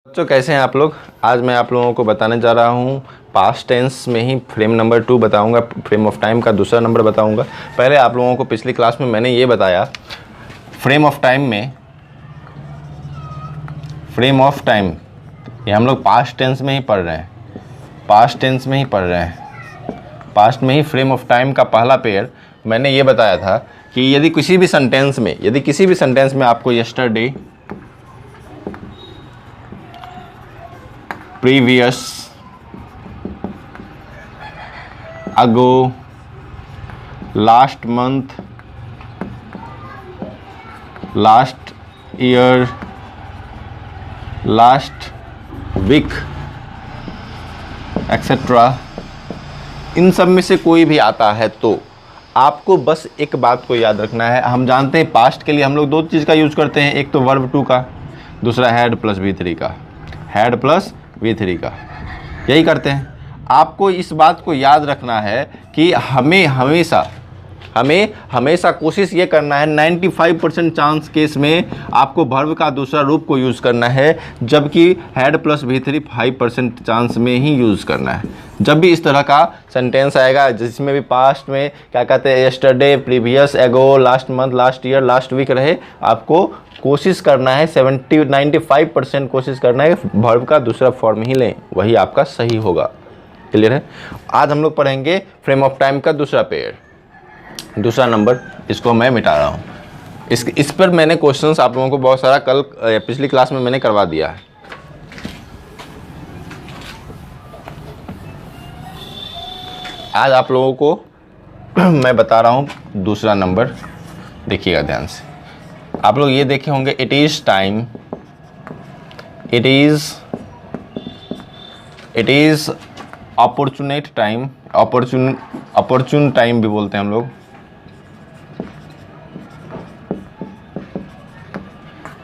बच्चों कैसे हैं आप लोग। आज मैं आप लोगों को बताने जा रहा हूं पास्ट टेंस में ही फ्रेम नंबर 2 बताऊंगा, फ्रेम ऑफ टाइम का दूसरा नंबर बताऊंगा। पहले आप लोगों को पिछली क्लास में मैंने ये बताया फ्रेम ऑफ टाइम ये हम लोग पास्ट टेंस में ही पढ़ रहे हैं, पास्ट में ही फ्रेम ऑफ टाइम का पहला पेयर मैंने ये बताया था कि यदि किसी भी सेंटेंस में आपको yesterday, previous, ago, last month, last year, last week etcetera, इन सब में से कोई भी आता है तो आपको बस एक बात को याद रखना है। हम जानते हैं पास्ट के लिए हम लोग दो चीज़ का यूज़ करते हैं, एक तो वर्ब टू का, दूसरा हैड प्लस V3 का, यही करते हैं। आपको इस बात को याद रखना है कि हमें हमेशा कोशिश ये करना है 95% चांस केस में आपको वर्ब का दूसरा रूप को यूज़ करना है, जबकि हैड प्लस V3 5% चांस में ही यूज़ करना है। जब भी इस तरह का सेंटेंस आएगा जिसमें भी पास्ट में क्या कहते हैं yesterday, previous, ago, last month, last year, last week रहे, आपको कोशिश करना है 95% कोशिश करना है वर्ब का दूसरा फॉर्म ही लें, वही आपका सही होगा। क्लियर है। आज हम लोग पढ़ेंगे फ्रेम ऑफ टाइम का दूसरा पेयर, दूसरा नंबर। इसको मैं मिटा रहा हूँ। इस पर मैंने क्वेश्चंस आप लोगों को बहुत सारा कल पिछली क्लास में मैंने करवा दिया है। आज आप लोगों को मैं बता रहा हूँ दूसरा नंबर, देखिएगा ध्यान से। आप लोग ये देखे होंगे it is opportune time, opportune time भी बोलते हैं हम लोग।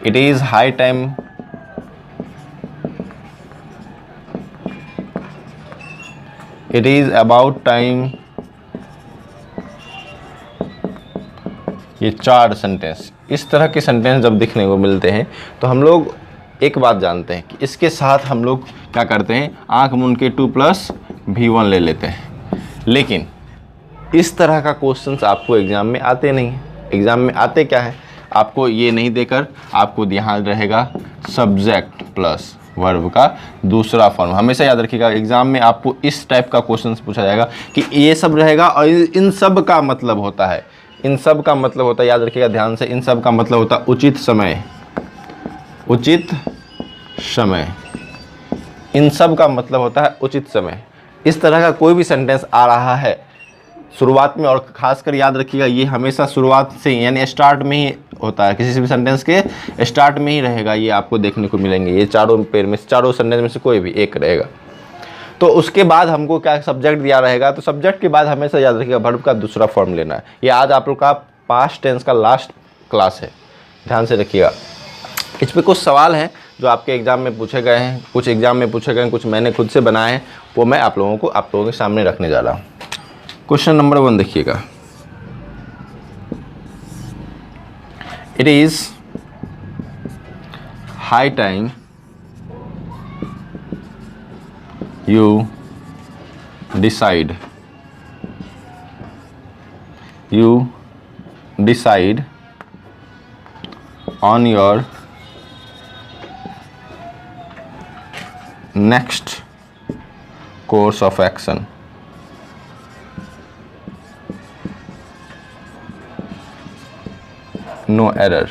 It is high time, it is about time. ये चार सेंटेंस, इस तरह के सेंटेंस जब दिखने को मिलते हैं तो हम लोग एक बात जानते हैं कि इसके साथ हम लोग क्या करते हैं, आंख मूंद के 2+V1 ले लेते हैं। लेकिन इस तरह का क्वेश्चंस आपको एग्ज़ाम में आते नहीं हैं। एग्ज़ाम में आते क्या है, आपको ये नहीं देकर आपको यहाँ रहेगा सब्जेक्ट प्लस वर्ब का दूसरा फॉर्म। हमेशा याद रखिएगा एग्ज़ाम में आपको इस टाइप का क्वेश्चन पूछा जाएगा कि ये सब रहेगा और इन सब का मतलब होता है, याद रखिएगा ध्यान से, इन सब का मतलब होता है उचित समय, इन सब का मतलब होता है उचित समय। इस तरह का कोई भी सेंटेंस आ रहा है शुरुआत में, और खासकर याद रखिएगा ये हमेशा शुरुआत से यानी स्टार्ट में ही होता है, किसी भी सेंटेंस के स्टार्ट में ही रहेगा, ये आपको देखने को मिलेंगे। ये चारों पेयर में, चारों सेंटेंस में से कोई भी एक रहेगा। तो उसके बाद हमको क्या सब्जेक्ट दिया रहेगा, तो सब्जेक्ट के बाद हमेशा याद रखिएगा वर्ब का दूसरा फॉर्म लेना है। ये आज आप लोग का पास्ट टेंस का लास्ट क्लास है, ध्यान से रखिएगा। इस पर कुछ सवाल हैं जो आपके एग्ज़ाम में पूछे गए हैं, कुछ मैंने खुद से बनाए हैं, वो मैं आप लोगों के सामने रखने जा रहा हूँ। क्वेश्चन नंबर 1 देखिएगा। It is high time you decide on your next course of action. No error।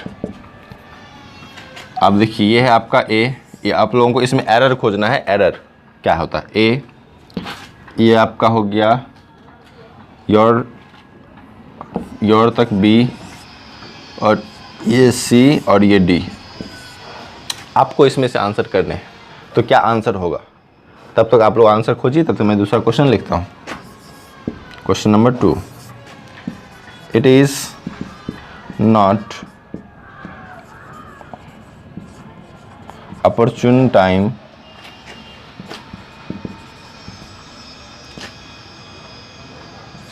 अब देखिए ये है आपका ए, ये आप लोगों को इसमें एरर खोजना है। एरर क्या होता है, ए, ये आपका हो गया योर तक बी, और ये सी, और ये डी। आपको इसमें से आंसर करने हैं, तो क्या आंसर होगा, तब तक आप लोग आंसर खोजिए, तब तक मैं दूसरा क्वेश्चन लिखता हूँ। Question number 2, it is not opportune time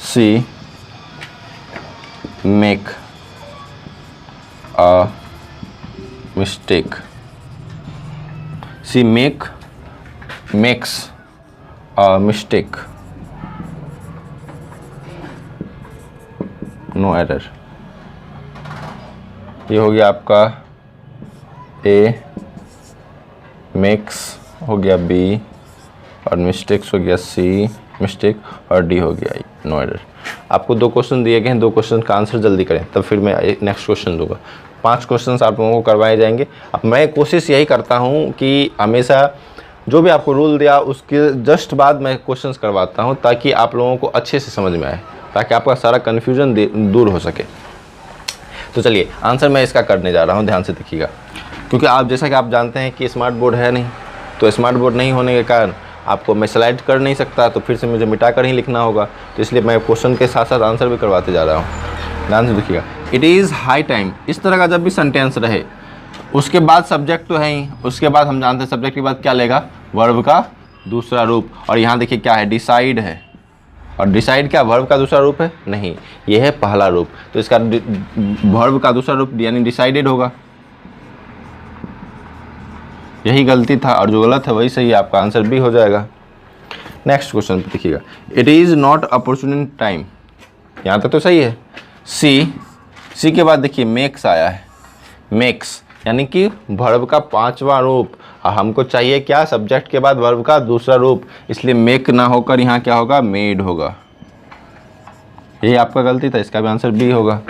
she make a mistake. She makes a mistake, no error. ये हो गया आपका ए, मेक्स हो गया बी, और मिस्टेक्स हो गया सी मिस्टेक, और डी हो गया नो एरर। आपको 2 क्वेश्चन दिए गए हैं, 2 क्वेश्चन का आंसर जल्दी करें, तब फिर मैं नेक्स्ट क्वेश्चन दूंगा। 5 क्वेश्चन आप लोगों को करवाए जाएंगे। अब मैं कोशिश यही करता हूँ कि हमेशा जो भी आपको रूल दिया उसके जस्ट बाद मैं क्वेश्चंस करवाता हूँ, ताकि आप लोगों को अच्छे से समझ में आए, ताकि आपका सारा कन्फ्यूजन दूर हो सके। तो चलिए आंसर मैं इसका करने जा रहा हूँ, ध्यान से देखिएगा। क्योंकि आप जैसा कि आप जानते हैं कि स्मार्ट बोर्ड है नहीं, तो स्मार्ट बोर्ड नहीं होने के कारण आपको मैं स्लाइड कर नहीं सकता, तो फिर से मुझे मिटा कर ही लिखना होगा। तो इसलिए मैं क्वेश्चन के साथ साथ आंसर भी करवाते जा रहा हूँ। ध्यान से देखिएगा। इट इज़ हाई टाइम, इस तरह का जब भी सेंटेंस रहे, उसके बाद सब्जेक्ट तो है ही, उसके बाद हम जानते हैं सब्जेक्ट के बाद क्या लेगा, वर्ब का दूसरा रूप। और यहाँ देखिए क्या है, डिसाइड है, और डिसाइड क्या वर्ब का दूसरा रूप है? नहीं, ये है पहला रूप, तो इसका वर्ब का दूसरा रूप यानी डिसाइडेड होगा। यही गलती था, और जो गलत है वही सही है, आपका आंसर भी हो जाएगा। नेक्स्ट क्वेश्चन पे देखिएगा। It is not opportunity time, यहाँ तक तो सही है। सी के बाद देखिए मेक्स आया है, मेक्स यानी कि वर्ब का 5वां रूप, और हमको चाहिए क्या, सब्जेक्ट के बाद वर्ब का दूसरा रूप, इसलिए मेक ना होकर यहाँ क्या होगा, मेड होगा। यही आपका गलती था, इसका भी आंसर बी होगा।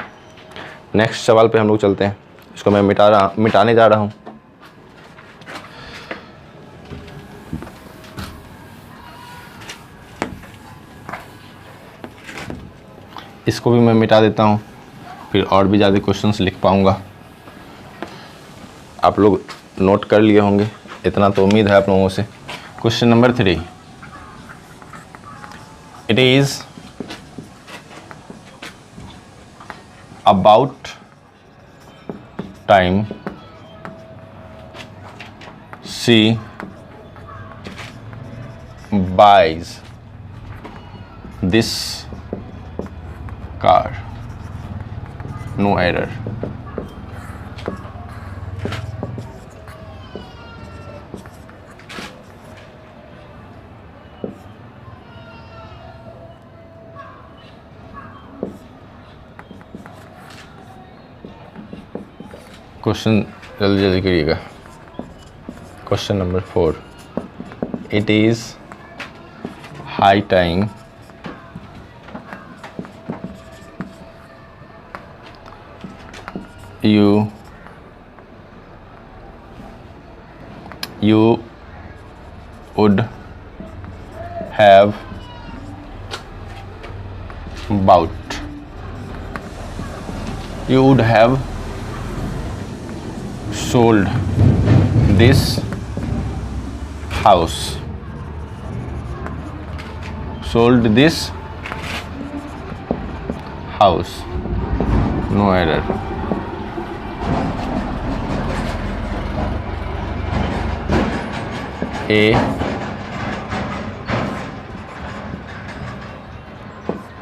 नेक्स्ट सवाल पे हम लोग चलते हैं, इसको मैं मिटाने जा रहा हूँ। इसको भी मैं मिटा देता हूँ, फिर और भी ज़्यादा क्वेश्चंस लिख पाऊँगा। आप लोग नोट कर लिए होंगे, इतना तो उम्मीद है आप लोगों से। Question number 3, it is about time she buys this car, no error. Question जल्दी जल्दी करिएगा। Question number 4, it is high time you would have bought, you would have sold this house, sold this house, no error। A,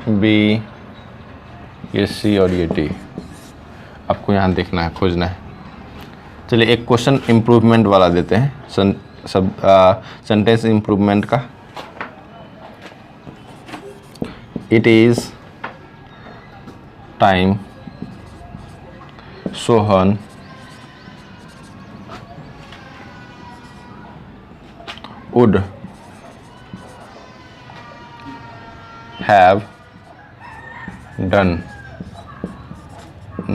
B, ये C और ये D. आपको यहाँ देखना है, खोजना है। चलिए एक क्वेश्चन इम्प्रूवमेंट वाला देते हैं, सेंटेंस इम्प्रूवमेंट का। It is time Sohan would have done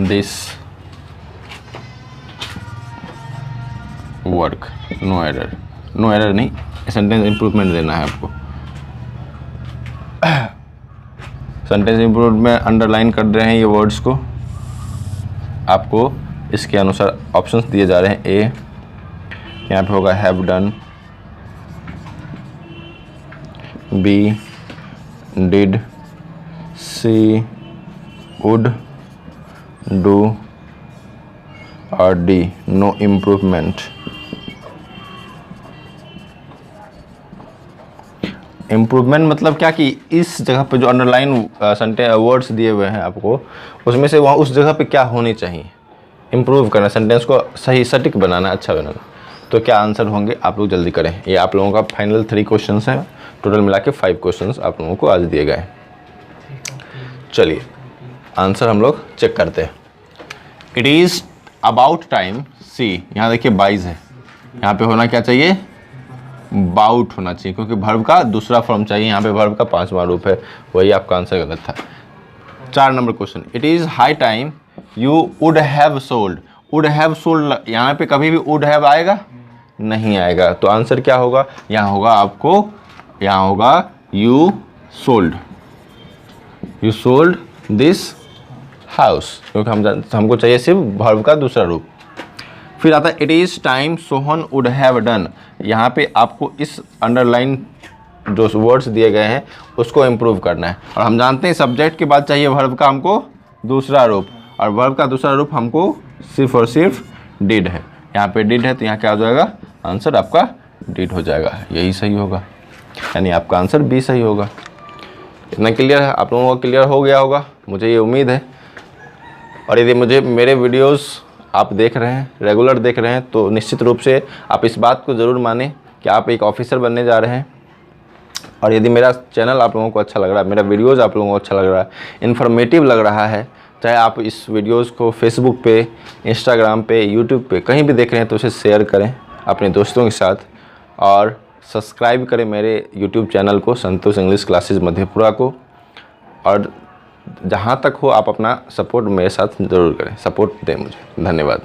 this work, no error। No error नहीं, सेंटेंस इम्प्रूवमेंट देना है आपको। सेंटेंस इम्प्रूवमेंट में अंडरलाइन कर रहे हैं ये वर्ड्स को, आपको इसके अनुसार ऑप्शंस दिए जा रहे हैं। ए यहाँ पे होगा have done, B did, C would do, और डी नो इम्प्रूवमेंट। इम्प्रूवमेंट मतलब क्या कि इस जगह पे जो अंडरलाइन वर्ड्स दिए हुए हैं आपको, उसमें से वहाँ उस जगह पे क्या होनी चाहिए, इम्प्रूव करना, सेंटेंस को सही सटीक बनाना, अच्छा बनाना। तो क्या आंसर होंगे आप लोग जल्दी करें। ये आप लोगों का फाइनल 3 क्वेश्चंस हैं, टोटल मिला के 5 क्वेश्चंस आप लोगों को आज दिए गए। चलिए आंसर हम लोग चेक करते हैं। इट इज़ अबाउट टाइम, सी यहाँ देखिए 22 है, यहाँ पे होना क्या चाहिए, बाउट होना चाहिए, क्योंकि वर्ब का दूसरा फॉर्म चाहिए, यहाँ पे वर्ब का 5वां रूप है, वही आपका आंसर गलत था। 4 number question, it is high time you would have sold. Would have sold, यहाँ पे कभी भी वुड हैव आएगा नहीं आएगा, तो आंसर क्या होगा, यहाँ होगा आपको, यहाँ होगा you sold, you sold this house, क्योंकि हमको चाहिए सिर्फ वर्ब का दूसरा रूप। फिर आता है it is time Sohan would have done. यहाँ पे आपको इस अंडरलाइन जो वर्ड्स दिए गए हैं उसको इम्प्रूव करना है, और हम जानते हैं सब्जेक्ट के बाद चाहिए वर्ब का हमको दूसरा रूप, और वर्ब का दूसरा रूप हमको सिर्फ और सिर्फ डिड है। यहाँ पे डिड है तो यहाँ क्या हो जाएगा, आंसर आपका डिड हो जाएगा, यही सही होगा, यानी आपका आंसर बी सही होगा। इतना क्लियर है, आप लोगों को क्लियर हो गया होगा, मुझे ये उम्मीद है। और यदि मुझे मेरे वीडियोस आप देख रहे हैं, रेगुलर देख रहे हैं, तो निश्चित रूप से आप इस बात को ज़रूर मानें कि आप एक ऑफिसर बनने जा रहे हैं। और यदि मेरा चैनल आप लोगों को अच्छा लग रहा है, मेरा वीडियोज़ आप लोगों को अच्छा लग रहा है, इन्फॉर्मेटिव लग रहा है, चाहे आप इस वीडियोज़ को फेसबुक पे, इंस्टाग्राम पे, यूट्यूब पे कहीं भी देख रहे हैं, तो उसे शेयर करें अपने दोस्तों के साथ, और सब्सक्राइब करें मेरे यूट्यूब चैनल को, संतोष इंग्लिश क्लासेस मधेपुरा को। और जहाँ तक हो आप अपना सपोर्ट मेरे साथ ज़रूर करें, सपोर्ट दें मुझे। धन्यवाद।